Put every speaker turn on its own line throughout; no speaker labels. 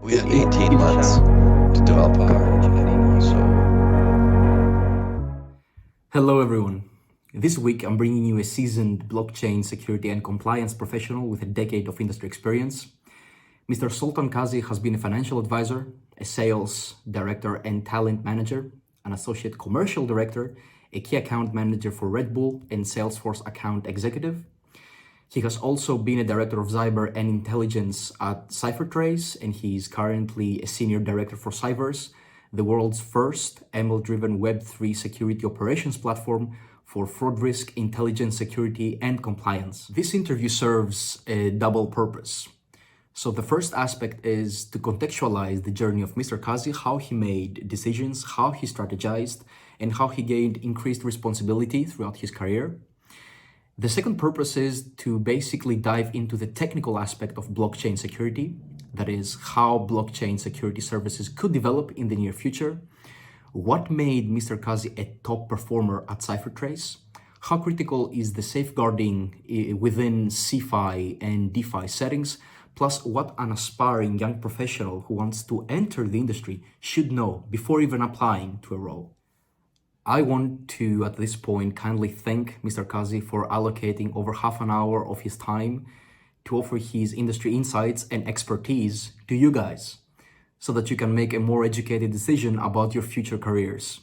We had 18 months to develop a car.
Hello everyone. This week I'm bringing you a seasoned blockchain security and compliance professional with a decade of industry experience. Mr. Sultaan Qazi has been a financial advisor, a sales director and talent manager, an associate commercial director, a key account manager for Red Bull and Salesforce account executive. He has also been a director of cyber and intelligence at CipherTrace, and he is currently a senior director for CyVers, the world's first ML-driven Web3 security operations platform for fraud risk, intelligence, security, and compliance. This interview serves a double purpose. So the first aspect is to contextualize the journey of Mr. Qazi, how he made decisions, how he strategized, and how he gained increased responsibility throughout his career. The second purpose is to basically dive into the technical aspect of blockchain security, that is, how blockchain security services could develop in the near future, what made Mr. Qazi a top performer at CipherTrace, how critical is the safeguarding within CeFi and DeFi settings, plus what an aspiring young professional who wants to enter the industry should know before even applying to a role. I want to, at this point, kindly thank Mr. Qazi for allocating over half an hour of his time to offer his industry insights and expertise to you guys so that you can make a more educated decision about your future careers.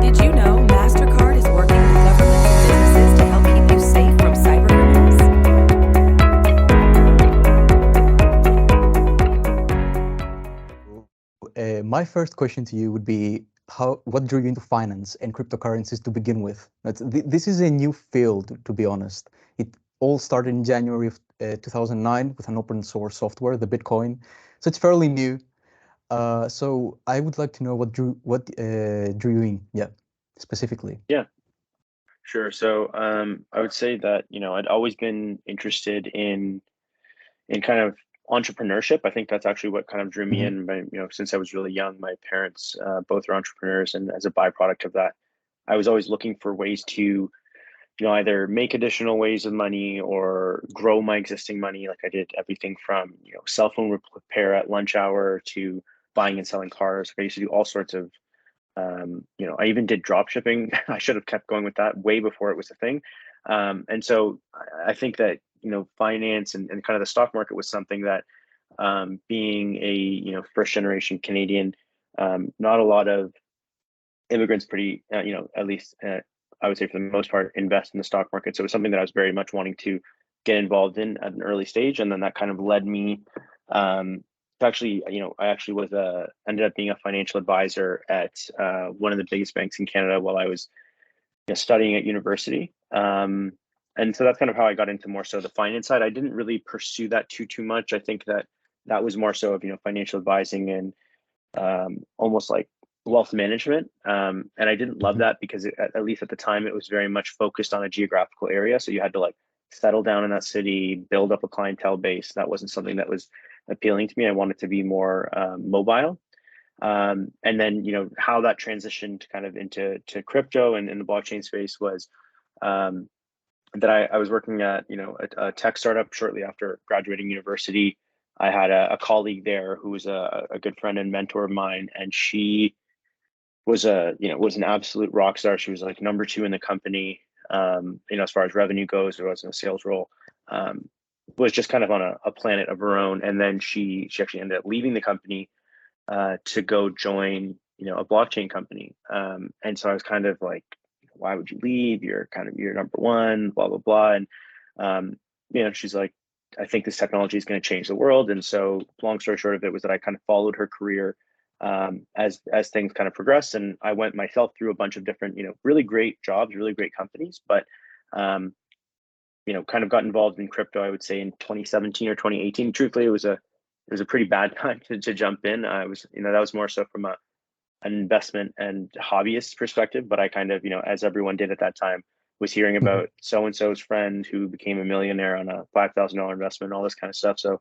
Did you know Mastercard is working with governments and businesses to help keep you safe from cyber criminals?
My first question to you would be what drew you into finance and cryptocurrencies to begin with? This is a new field, to be honest. It all started in January of 2009 with an open source software, the Bitcoin. So it's fairly new. So I would like to know what drew you in, specifically.
Yeah, sure. So I would say that, I'd always been interested in kind of entrepreneurship. I think that's actually what kind of drew me in. Since I was really young, my parents both are entrepreneurs, and as a byproduct of that, I was always looking for ways to, either make additional ways of money or grow my existing money. Like I did everything from, cell phone repair at lunch hour to buying and selling cars. I used to do all sorts of, I even did drop shipping. I should have kept going with that way before it was a thing. And so I think that, finance and kind of the stock market was something that, being a, first generation Canadian, not a lot of immigrants at least I would say for the most part, invest in the stock market. So it was something that I was very much wanting to get involved in at an early stage. And then that kind of led me to actually, I actually was ended up being a financial advisor at one of the biggest banks in Canada while I was studying at university. And so that's kind of how I got into more so the finance side. I didn't really pursue that too much. I think that was more so of, financial advising and almost like wealth management. And I didn't love that because at least at the time, it was very much focused on a geographical area. So you had to like settle down in that city, build up a clientele base. That wasn't something that was appealing to me. I wanted to be more mobile. And then, how that transitioned kind of into crypto and in the blockchain space was that I was working at, a tech startup shortly after graduating university. I had a colleague there who was a good friend and mentor of mine, and she was was an absolute rock star. She was like number 2 in the company, as far as revenue goes. There wasn't a sales role. Was just kind of on a planet of her own. And then she actually ended up leaving the company to go join, a blockchain company. And so I was kind of like, why would you leave? You're number 1, blah, blah, blah. And, she's like, I think this technology is going to change the world. And so long story short of it was that I kind of followed her career as things kind of progressed. And I went myself through a bunch of different, really great jobs, really great companies, but, kind of got involved in crypto, I would say in 2017 or 2018. Truthfully, it was a pretty bad time to jump in. I was, that was more so from a an investment and hobbyist perspective, but I kind of, as everyone did at that time, was hearing about so-and-so's friend who became a millionaire on a $5,000 investment, all this kind of stuff. So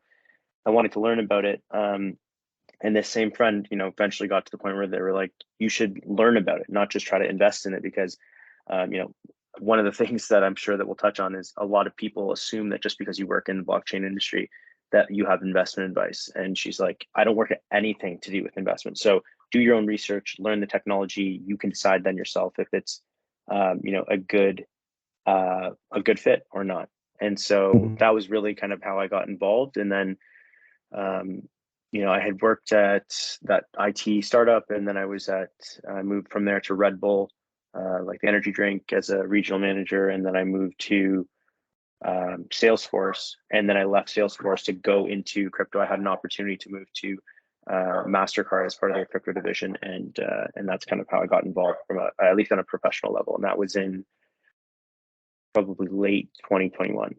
I wanted to learn about it. And this same friend, eventually got to the point where they were like, you should learn about it, not just try to invest in it, because, one of the things that I'm sure that we'll touch on is a lot of people assume that just because you work in the blockchain industry that you have investment advice. And she's like, I don't work at anything to do with investment. So do your own research, learn the technology. You can decide then yourself if it's, a good fit or not. And so that was really kind of how I got involved. And then, I had worked at that IT startup, and then I moved from there to Red Bull, like the energy drink, as a regional manager. And then I moved to Salesforce, and then I left Salesforce to go into crypto. I had an opportunity to move to Mastercard as part of their crypto division, and that's kind of how I got involved from at least on a professional level. And that was in probably late 2021.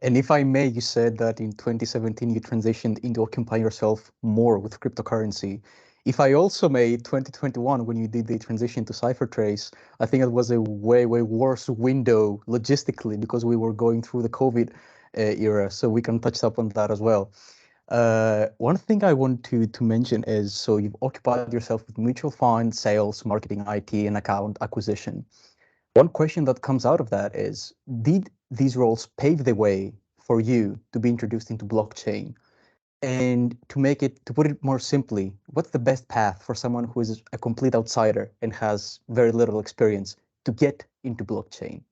And if I may, you said that in 2017 you transitioned into occupying yourself more with cryptocurrency. If I also may, 2021, when you did the transition to CipherTrace, I think it was a way, way worse window logistically because we were going through the COVID era. So we can touch up on that as well. One thing I want to mention is, so you've occupied yourself with mutual fund, sales, marketing, IT, and account acquisition. One question that comes out of that is, did these roles pave the way for you to be introduced into blockchain? And to put it more simply, what's the best path for someone who is a complete outsider and has very little experience to get into blockchain?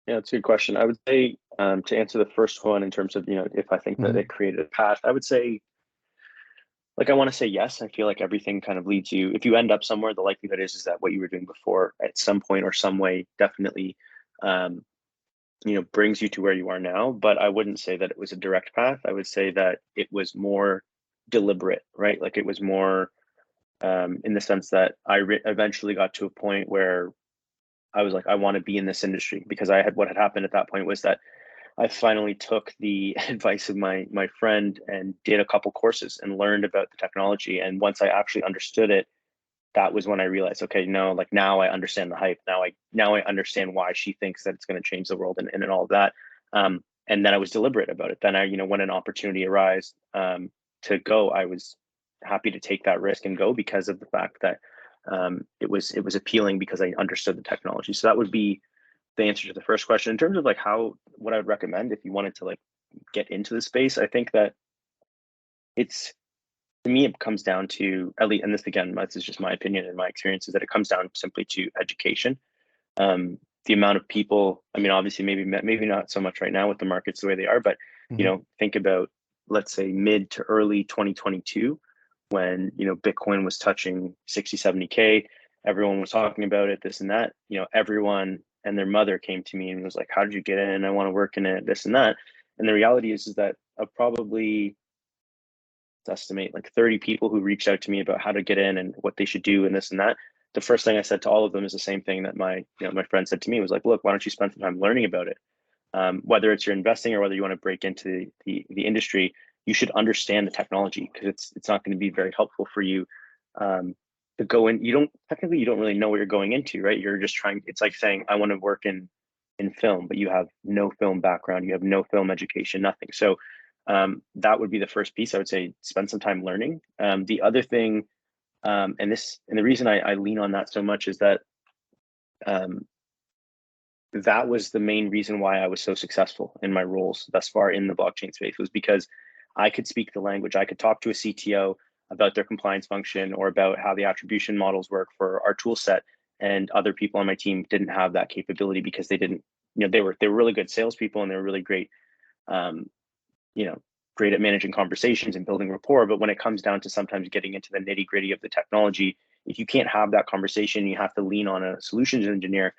Yeah, that's a good question. I would say, to answer the first one in terms of, if I think that it created a path, I would say, like, I want to say yes. I feel like everything kind of leads you. If you end up somewhere, the likelihood is that what you were doing before at some point or some way definitely, brings you to where you are now. But I wouldn't say that it was a direct path. I would say that it was more deliberate, right? Like, it was more in the sense that I eventually got to a point where I was like, I want to be in this industry, because what had happened at that point was that I finally took the advice of my friend and did a couple courses and learned about the technology. And once I actually understood it, that was when I realized, okay, no, like, now I understand the hype. Now I understand why she thinks that it's going to change the world and all of that. And then I was deliberate about it. Then when an opportunity arose to go, I was happy to take that risk and go, because of the fact that it was appealing, because I understood the technology. So that would be the answer to the first question. In terms of like what I would recommend if you wanted to like get into the space, I think that to me, it comes down to, at least, and this again, this is just my opinion and my experience, is that it comes down simply to education. The amount of people, I mean, obviously maybe not so much right now with the markets the way they are, but think about, let's say, mid to early 2022, when Bitcoin was touching 60, 70K, everyone was talking about it, this and that. Everyone and their mother came to me and was like, how did you get in? I want to work in it, this and that. And the reality is that probably estimate like 30 people who reached out to me about how to get in and what they should do and this and that. The first thing I said to all of them is the same thing that my friend said to me, was like, look, why don't you spend some time learning about it? Whether it's your investing or whether you want to break into the industry, you should understand the technology, because it's not going to be very helpful for you to go in. You don't really know what you're going into, right? You're just it's like saying, I want to work in film, but you have no film background, you have no film education, nothing. So that would be the first piece. I would say spend some time learning. The other thing, and the reason I lean on that so much is that that was the main reason why I was so successful in my roles thus far in the blockchain space, was because I could speak the language. I could talk to a CTO about their compliance function or about how the attribution models work for our tool set, and other people on my team didn't have that capability, because they didn't, they were really good salespeople, and they were really great, great at managing conversations and building rapport. But when it comes down to sometimes getting into the nitty gritty of the technology, if you can't have that conversation, you have to lean on a solutions engineer.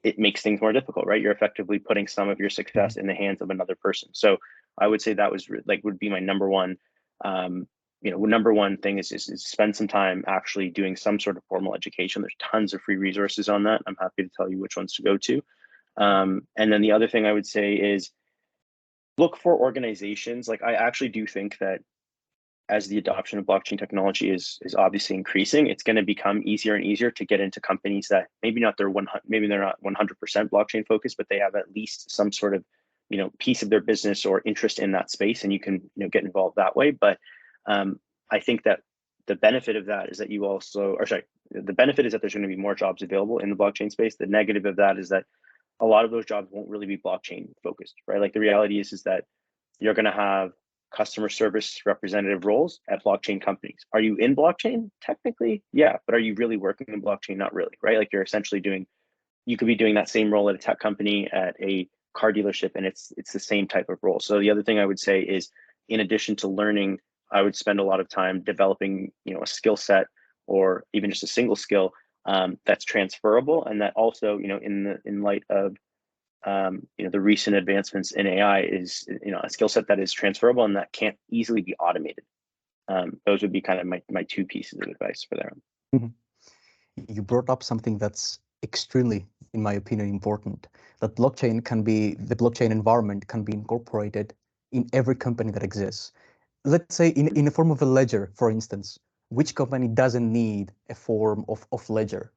It makes things more difficult, right? You're effectively putting some of your success in the hands of another person. So I would say that would be my number one, number one thing is spend some time actually doing some sort of formal education. There's tons of free resources on that. I'm happy to tell you which ones to go to. And then the other thing I would say is look for organizations. Like, I actually do think that as the adoption of blockchain technology is obviously increasing, it's going to become easier and easier to get into companies that maybe not maybe they're not 100% blockchain focused, but they have at least some sort of piece of their business or interest in that space, and you can get involved that way. But I think that the benefit of that is that the benefit is that there's going to be more jobs available in the blockchain space. The negative of that is that a lot of those jobs won't really be blockchain focused, right? Like the reality is that you're going to have customer service representative roles at blockchain companies. Are you in blockchain? Technically, yeah, but are you really working in blockchain? Not really, right? Like you're essentially you could be doing that same role at a tech company, at a car dealership, and it's the same type of role. So the other thing I would say is, in addition to learning, I would spend a lot of time developing, a skill set or even just a single skill that's transferable, and that also, in light of the recent advancements in AI, is a skill set that is transferable and that can't easily be automated. Those would be kind of my two pieces of advice for there.
You brought up something that's extremely, in my opinion, important. That the blockchain environment can be incorporated in every company that exists. Let's say in the form of a ledger, for instance. Which company doesn't need a form of ledger,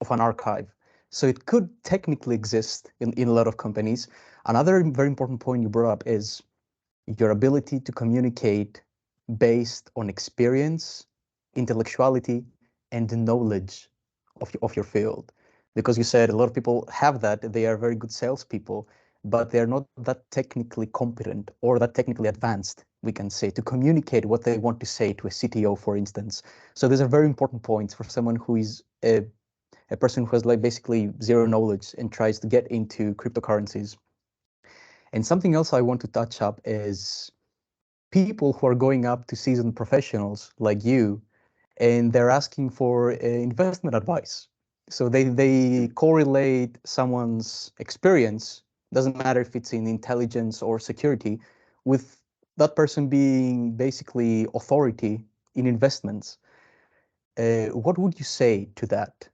of an archive? So it could technically exist in a lot of companies. Another very important point you brought up is your ability to communicate based on experience, intellectuality, and the knowledge of your field. Because you said a lot of people have that, they are very good salespeople, but they're not that technically competent or that technically advanced, we can say, to communicate what they want to say to a CTO, for instance. So these are very important points for someone who is a person who has like basically zero knowledge and tries to get into cryptocurrencies. And something else I want to touch up is people who are going up to seasoned professionals like you, and they're asking for investment advice. So they correlate someone's experience, doesn't matter if it's in intelligence or security, with that person being basically authority in investments. What would you say to that?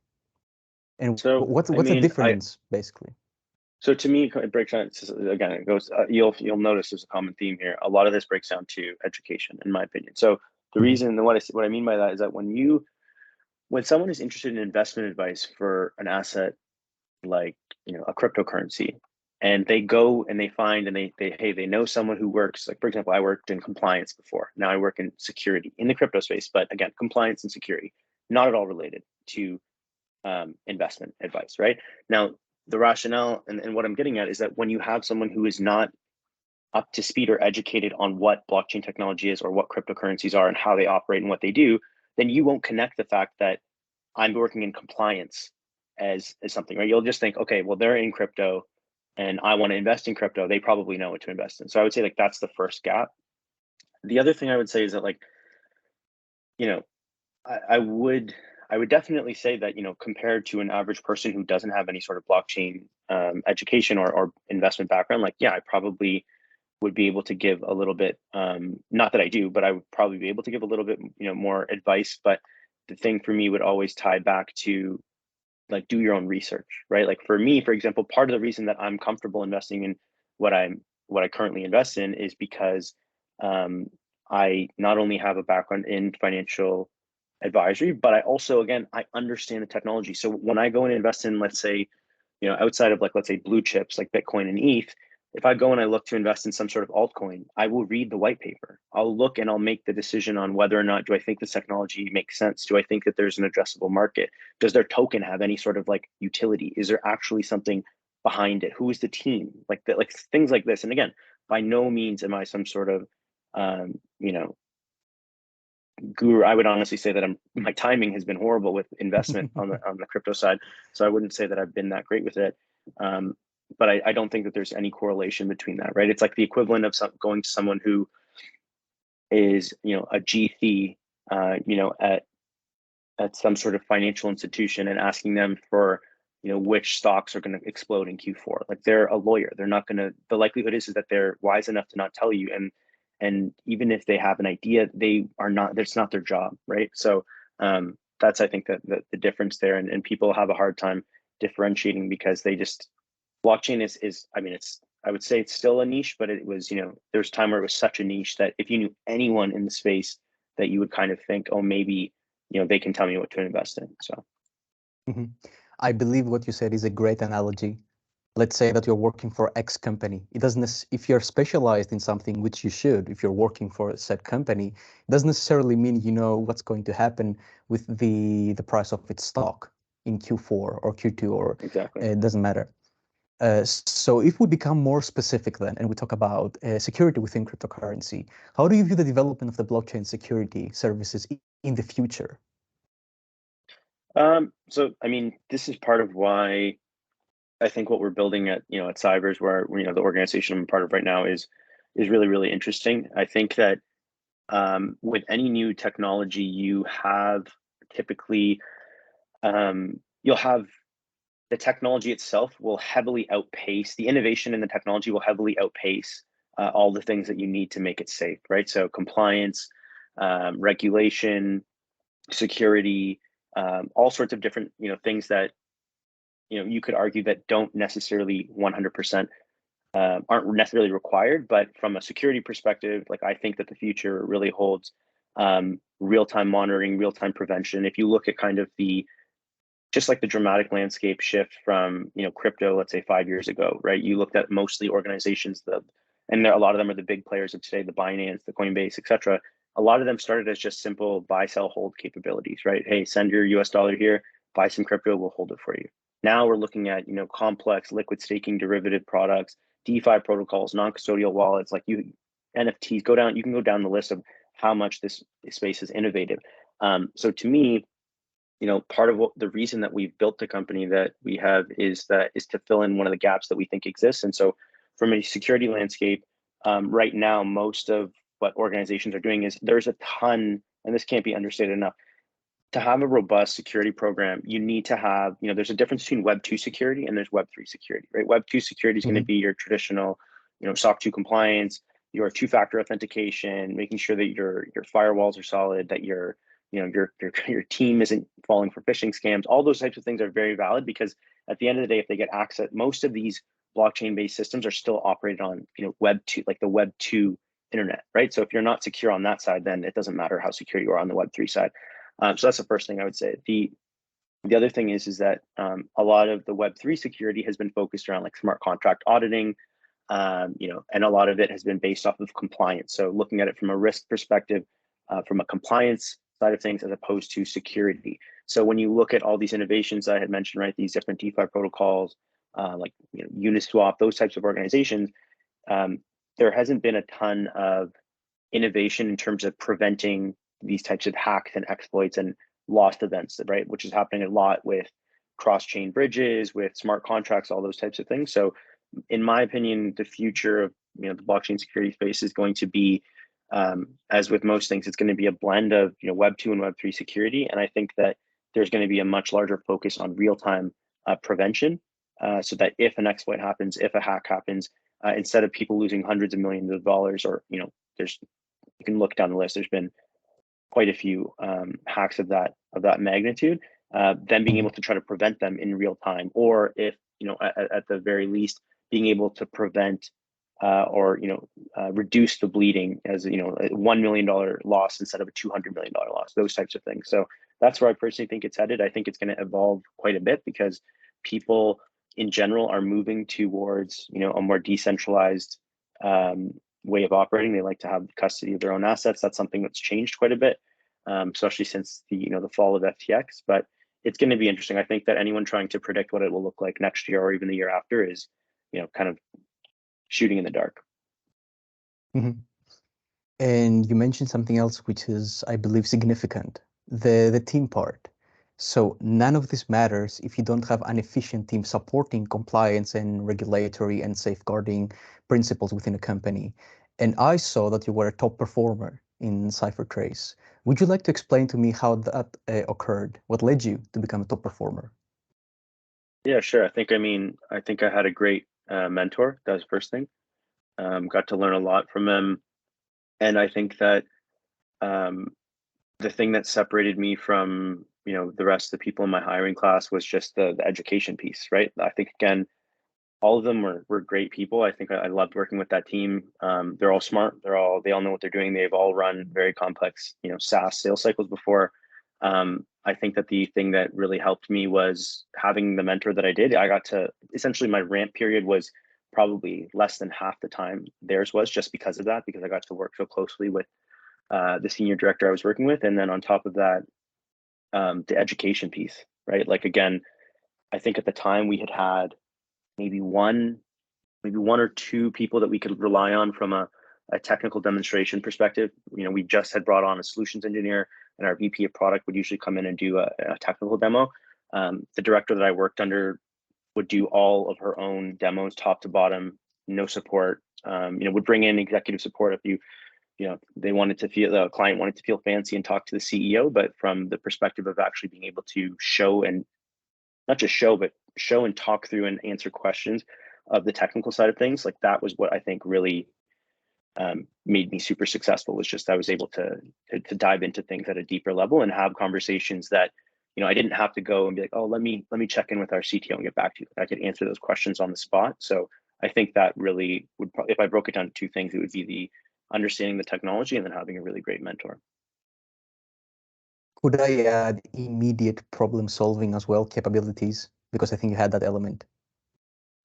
And
So
what's the difference, basically?
So to me, it breaks down. Again, it goes. You'll notice there's a common theme here. A lot of this breaks down to education, in my opinion. So the reason, what I mean by that is that when someone is interested in investment advice for an asset like a cryptocurrency, and they go and they find and they know someone who works, like for example, I worked in compliance before. Now I work in security in the crypto space, but again, compliance and security not at all related to investment advice, right? Now, the rationale and what I'm getting at is that when you have someone who is not up to speed or educated on what blockchain technology is or what cryptocurrencies are and how they operate and what they do, then you won't connect the fact that I'm working in compliance as something, right? You'll just think, okay, well, they're in crypto and I want to invest in crypto. They probably know what to invest in. So I would say like that's the first gap. The other thing I would say is that I would definitely say that, compared to an average person who doesn't have any sort of blockchain education or investment background, like, yeah, I probably would be able to give a little bit, not that I do, but I would probably be able to give a little bit, more advice. But the thing for me would always tie back to like, do your own research, right? Like for me, for example, part of the reason that I'm comfortable investing in what I currently invest in is because I not only have a background in financial advisory, but I also, again, I understand the technology. So when I go and invest in, let's say, outside of let's say blue chips like Bitcoin and ETH, if I go and I look to invest in some sort of altcoin, I will read the white paper. I'll look and I'll make the decision on whether or not, do I think this technology makes sense? Do I think that there's an addressable market? Does their token have any sort of like utility? Is there actually something behind it? Who is the team? Like things like this. And again, by no means am I some sort of, guru. I would honestly say that my timing has been horrible with investment on the crypto side. So I wouldn't say that I've been that great with it. But I don't think that there's any correlation between that, right? It's like the equivalent of going to someone who is, a GC, at some sort of financial institution and asking them for, which stocks are going to explode in Q4. Like they're a lawyer. They're not going to, the likelihood is that they're wise enough to not tell you. And even if they have an idea, they are not, that's not their job, right? So that's, I think, that the difference there. And people have a hard time differentiating because they just, blockchain is, I mean, it's I would say it's still a niche, but it was, there was a time where it was such a niche that if you knew anyone in the space, that you would kind of think, oh, maybe, they can tell me what to invest in. So.
Mhm. I believe what you said is a great analogy. Let's say that you're working for X company. It doesn't, if you're specialized in something, which you should, if you're working for a set company, it doesn't necessarily mean you know what's going to happen with the price of its stock in Q4 or Q2, or
Exactly.
it doesn't matter. So if we become more specific then, and we talk about security within cryptocurrency, how do you view the development of the blockchain security services in the future?
So, I mean, this is part of why I think what we're building at, at CyVers, where, the organization I'm part of right now is really, really interesting. I think that with any new technology, you have typically, you'll have the technology itself will heavily outpace the innovation in the technology will heavily outpace all the things that you need to make it safe, right? So compliance, regulation, security, all sorts of different, things that, you could argue that don't necessarily 100% aren't necessarily required, but from a security perspective, like I think that the future really holds real-time monitoring, real-time prevention. If you look at kind of just like the dramatic landscape shift from crypto, let's say 5 years ago, right? You looked at mostly organizations and a lot of them are the big players of today, the Binance, the Coinbase, etc. A lot of them started as just simple buy, sell, hold capabilities, right? Hey, send your US dollar here, buy some crypto, we'll hold it for you. Now we're looking at complex liquid staking derivative products, DeFi protocols, non-custodial wallets, like NFTs. You can go down the list of how much this space is innovative. So to me, part of the reason that we've built the company that we have is to fill in one of the gaps that we think exists. And so from a security landscape, right now, most of what organizations are doing is there's a ton, and this can't be understated enough, to have a robust security program, you need to have, there's a difference between Web 2 security and there's Web 3 security, right? Web 2 security is going to be your traditional, SOC 2 compliance, your two-factor authentication, making sure that your firewalls are solid, that your team isn't falling for phishing scams. All those types of things are very valid because at the end of the day, if they get access, most of these blockchain-based systems are still operated on, Web 2, like the Web 2 internet, right? So if you're not secure on that side, then it doesn't matter how secure you are on the Web 3 side. So that's the first thing I would say. The other thing is that a lot of the Web3 security has been focused around like smart contract auditing, and a lot of it has been based off of compliance. So looking at it from a risk perspective, from a compliance side of things, as opposed to security. So when you look at all these innovations I had mentioned, right, these different DeFi protocols, like Uniswap, those types of organizations, there hasn't been a ton of innovation in terms of preventing these types of hacks and exploits and lost events, right? Which is happening a lot with cross-chain bridges, with smart contracts, all those types of things. So in my opinion, the future of the blockchain security space is going to be, as with most things, it's going to be a blend of Web 2 and Web 3 security. And I think that there's going to be a much larger focus on real-time prevention, so that if an exploit happens, if a hack happens, instead of people losing hundreds of millions of dollars, or you can look down the list, there's been quite a few hacks of that magnitude, then being able to try to prevent them in real time, or if at the very least being able to prevent or reduce the bleeding as a $1 million loss instead of a $200 million loss, those types of things. So that's where I personally think it's headed. I think it's going to evolve quite a bit because people in general are moving towards a more decentralized way of operating. They like to have custody of their own assets. That's something that's changed quite a bit, especially since the fall of FTX. But it's going to be interesting. I think that anyone trying to predict what it will look like next year or even the year after is, kind of shooting in the dark.
Mm-hmm. And you mentioned something else, which is, I believe, significant, the team part. So none of this matters if you don't have an efficient team supporting compliance and regulatory and safeguarding principles within a company. And I saw that you were a top performer in CipherTrace. Would you like to explain to me how that occurred? What led you to become a top performer?
Yeah, sure. I think I had a great mentor. That was the first thing. Got to learn a lot from him. And I think that the thing that separated me from the rest of the people in my hiring class was just the education piece, right? I think again, all of them were great people. I think I loved working with that team. They're all smart. They all know what they're doing. They've all run very complex, SaaS sales cycles before. I think that the thing that really helped me was having the mentor that I did. I got to essentially, my ramp period was probably less than half the time theirs was, just because of that, because I got to work so closely with the senior director I was working with. And then on top of that, the education piece, right? Like, again, I think at the time we had maybe one or two people that we could rely on from a technical demonstration perspective. We just had brought on a solutions engineer, and our VP of product would usually come in and do a technical demo. The director that I worked under would do all of her own demos, top to bottom, no support. Would bring in executive support if the client wanted to feel fancy and talk to the CEO, but from the perspective of actually being able to show, and not just show, but show and talk through and answer questions of the technical side of things. Like, that was what I think really made me super successful, was just I was able to dive into things at a deeper level and have conversations that, I didn't have to go and be like, oh, let me check in with our CTO and get back to you. I could answer those questions on the spot. So I think that really would, if I broke it down to two things, it would be the understanding the technology and then having a really great mentor.
Could I add immediate problem solving as well, capabilities? Because I think you had that element.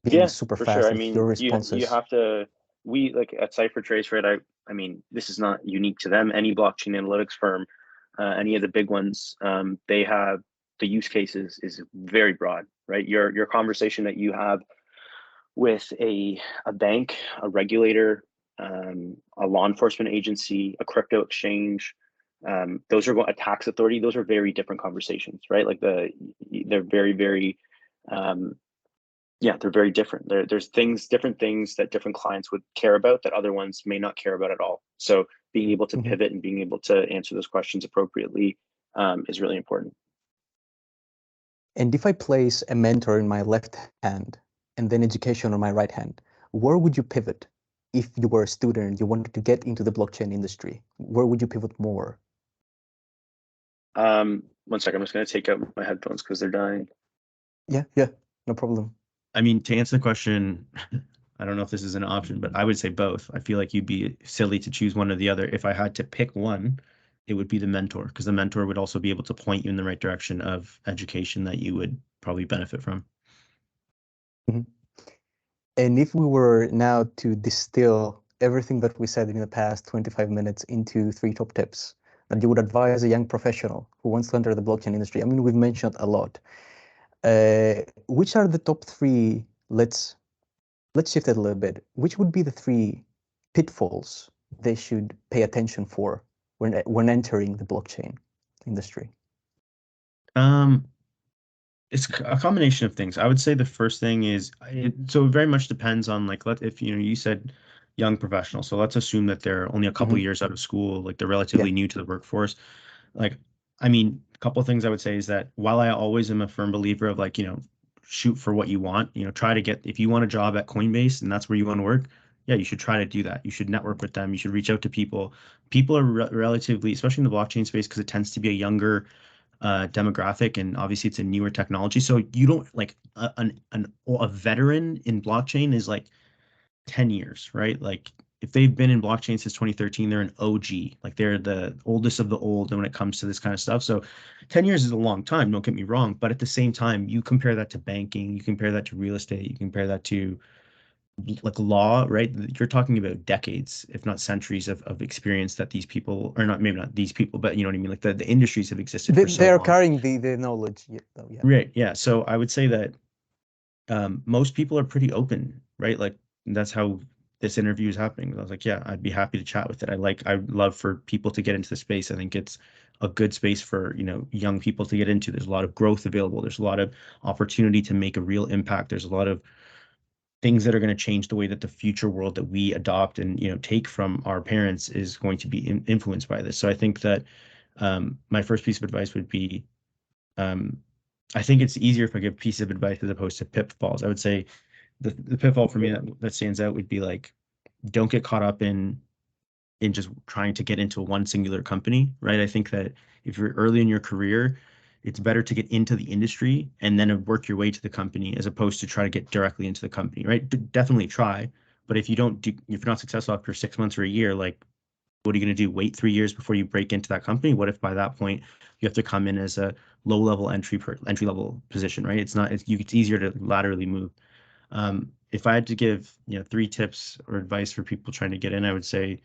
Being super
for
fast
sure.
with your responses.
You have to, we, like at CipherTrace, right? I mean, this is not unique to them. Any blockchain analytics firm, any of the big ones, they have, the use cases is very broad, right? Your conversation that you have with a bank, a regulator, a law enforcement agency, a crypto exchange, those are a tax authority. Those are very different conversations, right? Like they're very, very, they're very different. There's different things that different clients would care about that other ones may not care about at all. So being able to pivot and being able to answer those questions appropriately is really important.
And if I place a mentor in my left hand and then education on my right hand, where would you pivot? If you were a student, you wanted to get into the blockchain industry, where would you pivot more?
1 second, I'm just going to take out my headphones because they're dying.
Yeah, no problem.
I mean, to answer the question, I don't know if this is an option, but I would say both. I feel like you'd be silly to choose one or the other. If I had to pick one, it would be the mentor, because the mentor would also be able to point you in the right direction of education that you would probably benefit from.
And if we were now to distill everything that we said in the past 25 minutes into 3 top tips that you would advise a young professional who wants to enter the blockchain industry, I mean, we've mentioned a lot. Which are the top 3? Let's shift it a little bit. Which would be the 3 pitfalls they should pay attention for when entering the blockchain industry?
It's a combination of things. I would say the first thing is, so it very much depends on, like, if you said young professional, so let's assume that they're only a couple years out of school, like they're relatively new to the workforce. Like, I mean, a couple of things I would say is that while I always am a firm believer of, like, shoot for what you want, try to get, if you want a job at Coinbase and that's where you want to work, yeah, you should try to do that. You should network with them. You should reach out to people. People are relatively, especially in the blockchain space, because it tends to be a younger demographic, and obviously it's a newer technology. So you don't, like, a veteran in blockchain is like 10 years, right? Like, if they've been in blockchain since 2013, they're an OG, like they're the oldest of the old when it comes to this kind of stuff. So 10 years is a long time, don't get me wrong, but at the same time, you compare that to banking, you compare that to real estate, you compare that to, like, law, right? You're talking about decades, if not centuries of experience that these people, or not, maybe not these people, but you know what I mean? Like the industries have existed for so long.
They're carrying the knowledge. Yeah.
Right. Yeah. So I would say that most people are pretty open, right? Like, that's how this interview is happening. I was like, yeah, I'd be happy to chat with it. I love for people to get into the space. I think it's a good space for, young people to get into. There's a lot of growth available. There's a lot of opportunity to make a real impact. There's a lot of things that are going to change the way that the future world that we adopt and, take from our parents is going to be influenced by this. So I think that my first piece of advice would be, I think it's easier if I give piece of advice as opposed to pitfalls. I would say the pitfall for me that stands out would be, like, don't get caught up in just trying to get into one singular company, right? I think that if you're early in your career, it's better to get into the industry and then work your way to the company as opposed to try to get directly into the company, right? Definitely try, but if you're not successful after 6 months or a year, like what are you going to do? Wait 3 years before you break into that company? What if by that point you have to come in as a low level entry level position, right? It's easier to laterally move. If I had to give 3 tips or advice for people trying to get in, I would say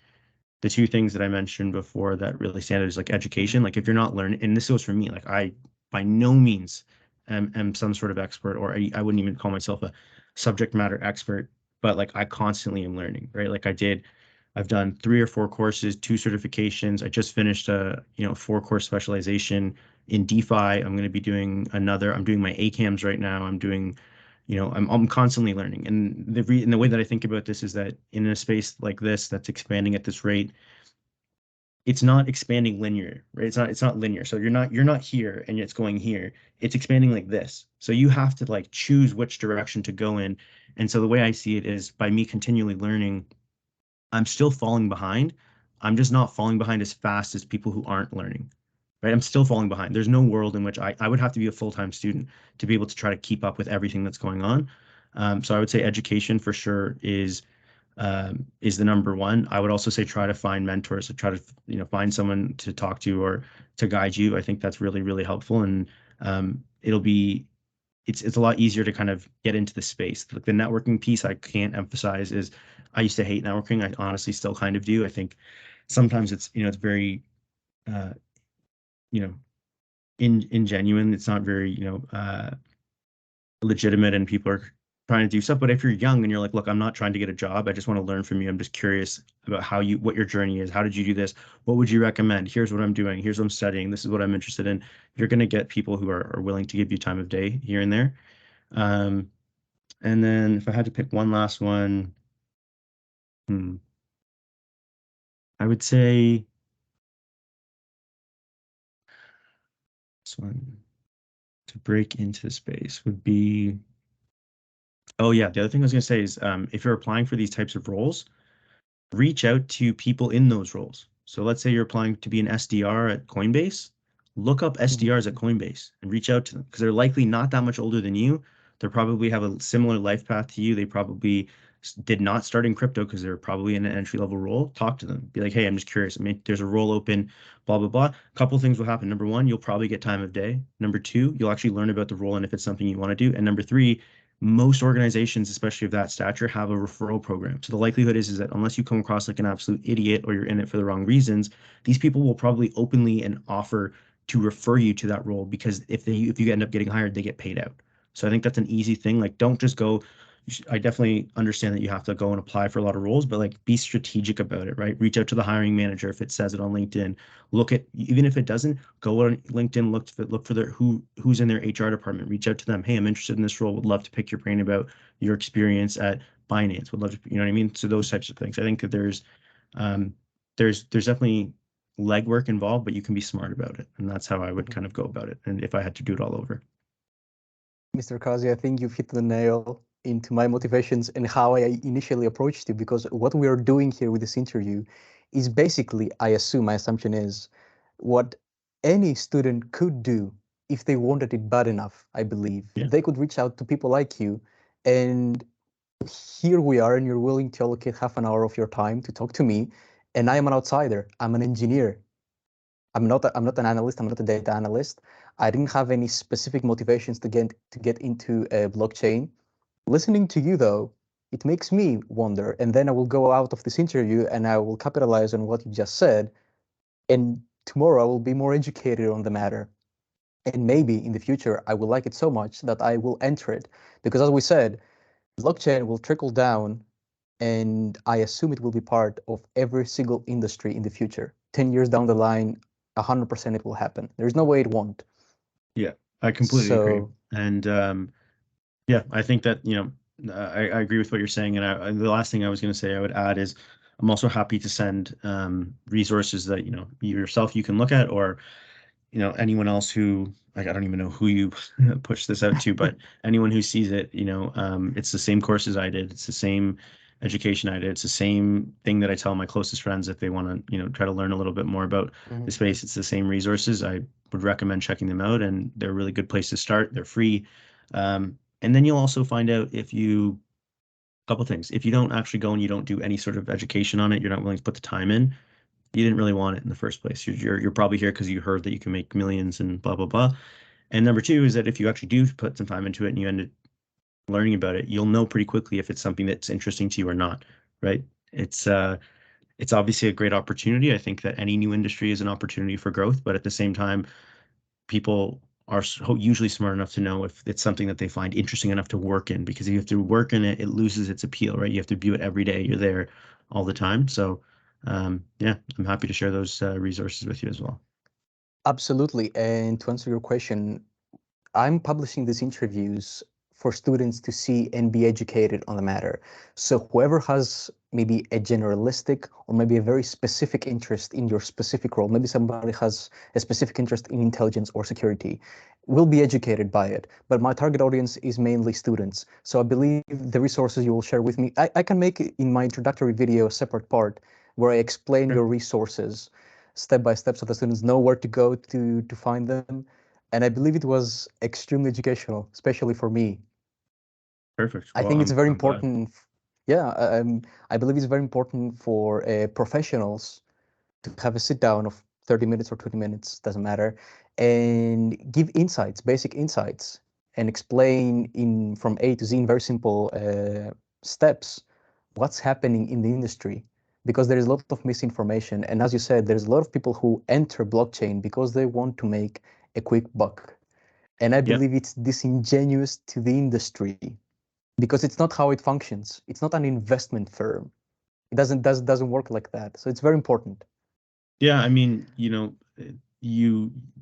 the 2 things that I mentioned before that really stand out is like education. Like if you're not learning, and this goes for me, like I by no means am some sort of expert, or I wouldn't even call myself a subject matter expert, but like I constantly am learning, right? Like I've done 3 or 4 courses, 2 certifications. I just finished a 4-course specialization in DeFi. I'm going to be doing another. I'm doing my ACAMs right now. I'm constantly learning. And the way that I think about this is that in a space like this that's expanding at this rate, it's not expanding linear, right? It's not linear. So you're not here and it's going here. It's expanding like this. So you have to like choose which direction to go in. And so the way I see it is by me continually learning, I'm still falling behind. I'm just not falling behind as fast as people who aren't learning, right? I'm still falling behind. There's no world in which I would have to be a full-time student to be able to try to keep up with everything that's going on. So I would say education for sure is the number one. I would also say try to find mentors, to try to find someone to talk to or to guide you. I think that's really, really helpful, and it's a lot easier to kind of get into the space. Like the networking piece, I can't emphasize is I used to hate networking. I honestly still kind of do. I think sometimes it's very uh, ingenuine. It's not very legitimate, and people are trying to do stuff. But if you're young and you're like, look, I'm not trying to get a job. I just want to learn from you. I'm just curious about what your journey is. How did you do this? What would you recommend? Here's what I'm doing. Here's what I'm studying. This is what I'm interested in. You're going to get people who are willing to give you time of day here and there. And then if I had to pick one last one, I would say this one to break into the space would be, oh yeah, the other thing I was going to say is if you're applying for these types of roles, reach out to people in those roles. So let's say you're applying to be an SDR at Coinbase, look up SDRs at Coinbase and reach out to them because they're likely not that much older than you. They probably have a similar life path to you. They probably did not start in crypto because they're probably in an entry level role. Talk to them. Be like, hey, I'm just curious. I mean, there's a role open, blah, blah, blah. A couple of things will happen. Number one, you'll probably get time of day. Number two, you'll actually learn about the role and if it's something you want to do. And number three, most organizations, especially of that stature, have a referral program. So the likelihood is that unless you come across like an absolute idiot or you're in it for the wrong reasons, these people will probably openly and offer to refer you to that role because if you end up getting hired, they get paid out. So I think that's an easy thing. Like, don't just go. I definitely understand that you have to go and apply for a lot of roles, but like be strategic about it, right? Reach out to the hiring manager if it says it on LinkedIn. Even if it doesn't, go on LinkedIn, look for who's in their HR department. Reach out to them. Hey, I'm interested in this role. Would love to pick your brain about your experience at Binance. Would love to, you know what I mean? So those types of things. I think that there's definitely legwork involved, but you can be smart about it, and that's how I would kind of go about it. And if I had to do it all over.
Mr. Qazi, I think you've hit the nail into my motivations and how I initially approached you, because what we are doing here with this interview is basically, my assumption is, what any student could do if they wanted it bad enough, I believe.
Yeah.
They could reach out to people like you, and here we are, and you're willing to allocate half an hour of your time to talk to me, and I am an outsider. I'm an engineer. I'm not an analyst. I'm not a data analyst. I didn't have any specific motivations to get into a blockchain. Listening to you, though, it makes me wonder, and then I will go out of this interview and I will capitalize on what you just said, and tomorrow I will be more educated on the matter. And maybe in the future, I will like it so much that I will enter it. Because as we said, blockchain will trickle down, and I assume it will be part of every single industry in the future. 10 years down the line, 100% it will happen. There's no way it won't.
Yeah, I completely agree. And yeah, I think that, I agree with what you're saying. And the last thing I was going to say I would add is I'm also happy to send resources that, you can look at, or, anyone else who, like, I don't even know who you push this out to, but anyone who sees it, it's the same courses I did. It's the same education I did. It's the same thing that I tell my closest friends if they want to, try to learn a little bit more about the space. It's the same resources. I would recommend checking them out, and they're a really good place to start. They're free. And then you'll also find out if you, a couple things, if you don't actually go and you don't do any sort of education on it, you're not willing to put the time in, you didn't really want it in the first place. You're probably here because you heard that you can make millions and blah, blah, blah. And number two is that if you actually do put some time into it and you end up learning about it, you'll know pretty quickly if it's something that's interesting to you or not, right? It's obviously a great opportunity. I think that any new industry is an opportunity for growth, but at the same time, people are usually smart enough to know if it's something that they find interesting enough to work in, because if you have to work in it, it loses its appeal, right? You have to do it every day. You're there all the time. So yeah, I'm happy to share those resources with you as well.
Absolutely. And to answer your question, I'm publishing these interviews for students to see and be educated on the matter. So whoever has maybe a generalistic or maybe a very specific interest in your specific role, maybe somebody has a specific interest in intelligence or security, will be educated by it. But my target audience is mainly students. So I believe the resources you will share with me, I can make in my introductory video a separate part where I explain your resources step by step so the students know where to go to find them. And I believe it was extremely educational, especially for me.
Perfect.
I
Well,
think it's very
I'm glad.
important. Yeah, I believe it's very important for professionals to have a sit down of 30 minutes or 20 minutes, doesn't matter, and give insights, basic insights, and explain in from A to Z in very simple steps what's happening in the industry. Because there is a lot of misinformation. And as you said, there's a lot of people who enter blockchain because they want to make a quick buck. And I
Yeah.
believe it's disingenuous to the industry because it's not how it functions. It's not an investment firm. It doesn't work like that. So it's very important.
Yeah, I mean,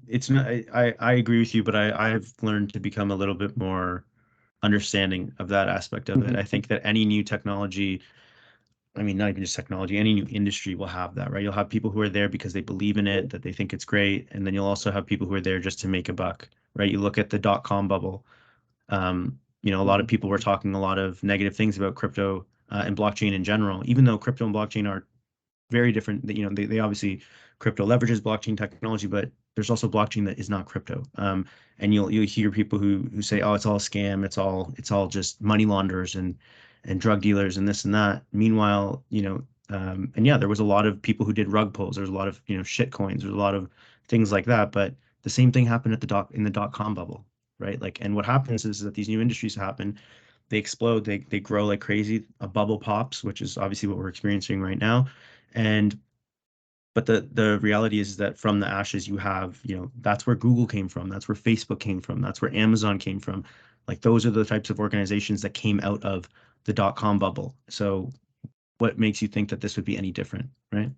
it's not, I agree with you, but I've learned to become a little bit more understanding of that aspect of it. I think that any new technology, I mean, not even just technology, any new industry will have that, right? You'll have people who are there because they believe in it, that they think it's great. And then you'll also have people who are there just to make a buck, right? You look at the dot-com bubble. A lot of people were talking a lot of negative things about crypto and blockchain in general, even though crypto and blockchain are very different. They obviously, crypto leverages blockchain technology, but there's also blockchain that is not crypto. And you'll hear people who say, oh, it's all a scam, it's all just money launderers and drug dealers and this and that. Meanwhile, and yeah, there was a lot of people who did rug pulls. There's a lot of shit coins. There's a lot of things like that. But the same thing happened in the dot-com bubble, right? Like, and what happens is that these new industries happen, they explode, they grow like crazy. A bubble pops, which is obviously what we're experiencing right now. But the reality is that from the ashes you have, that's where Google came from, that's where Facebook came from, that's where Amazon came from. Like, those are the types of organizations that came out of the dot-com bubble. So what makes you think that this would be any different, right?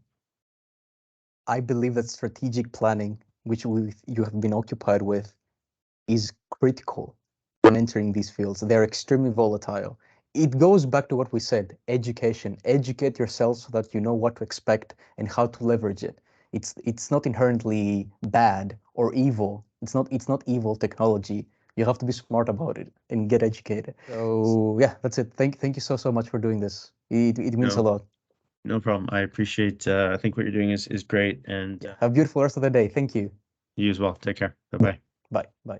I believe that strategic planning, which you have been occupied with, is critical when entering these fields. They're extremely volatile. It goes back to what we said, education. Educate yourself so that you know what to expect and how to leverage it. It's not inherently bad or evil. It's not evil technology. You have to be smart about it and get educated. So yeah, that's it. Thank you so much for doing this. It means a lot.
No problem. I appreciate, I think what you're doing is great. And
Have a beautiful rest of the day. Thank you.
you as well. Take care. Bye-bye.
Bye. Bye.